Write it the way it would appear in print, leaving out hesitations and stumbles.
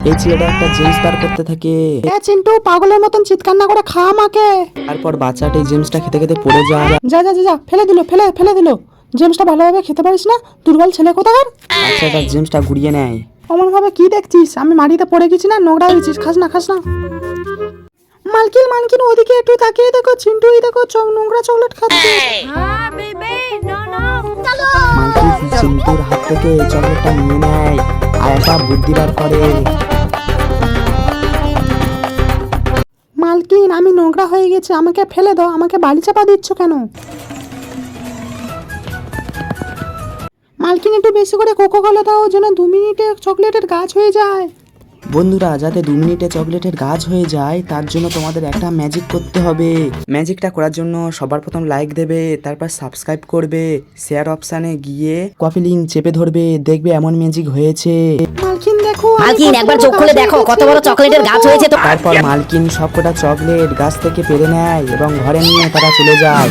এই ছেলেটা একটা জেমস বার করতে থাকে। চিন্টু পাগলের মতন চিৎকার না করে খা আমাকে। তারপর বাচ্চাটা এই জেমসটা খেতে খেতে পড়ে যায়। যা যা যা যা, ফেলে দিল ফেলে দিল। জেমসটা ভালোভাবে খেতে পারিস না, দুর্বল ছেলে কোথাকার। বাচ্চাটা জেমসটা গুড়িয়ে নেয়। অমন ভাবে কি দেখছিস? আমি মাটিতে পড়ে গেছি না, নোংরা হয়েছিস, খাস না খাস না। মালকিন ওদিকে একটু তাকিয়ে দেখো, চিন্টু এই দেখো নোংরা চকলেট খাচ্ছে। মালকিন চিন্টুর হাত থেকে চকলেটটা নিয়ে নেয় আর একটা বুদ্ধি বার করে। মালকিন আমি নোংরা হয়ে গেছি, আমাকে ফেলে দাও, আমাকে বালি চাপা দিচ্ছ কেন? মালকিন একটু বেশি করে কোকো কোলা দাও, যেন 2 মিনিটে চকলেটের গাছ হয়ে যায়। বন্ধুরা, যাতে 2 মিনিটে চকলেটের গাছ হয়ে যায় তার জন্য তোমাদের একটা ম্যাজিক করতে হবে। ম্যাজিকটা করার জন্য সবার প্রথম লাইক দেবে, তারপর সাবস্ক্রাইব করবে, শেয়ার অপশানে গিয়ে কপি লিংক চেপে ধরবে, দেখবে এমন ম্যাজিক হয়েছে। মালকিন দেখো, মালকিন একবার চোখ খুলে দেখো কত বড় চকলেটের গাছ হয়েছে তো। তারপর মালকিন সবকটা চকলেট গাছ থেকে পেড়ে নেয় এবং ঘরে নিয়ে তারা চলে যায়।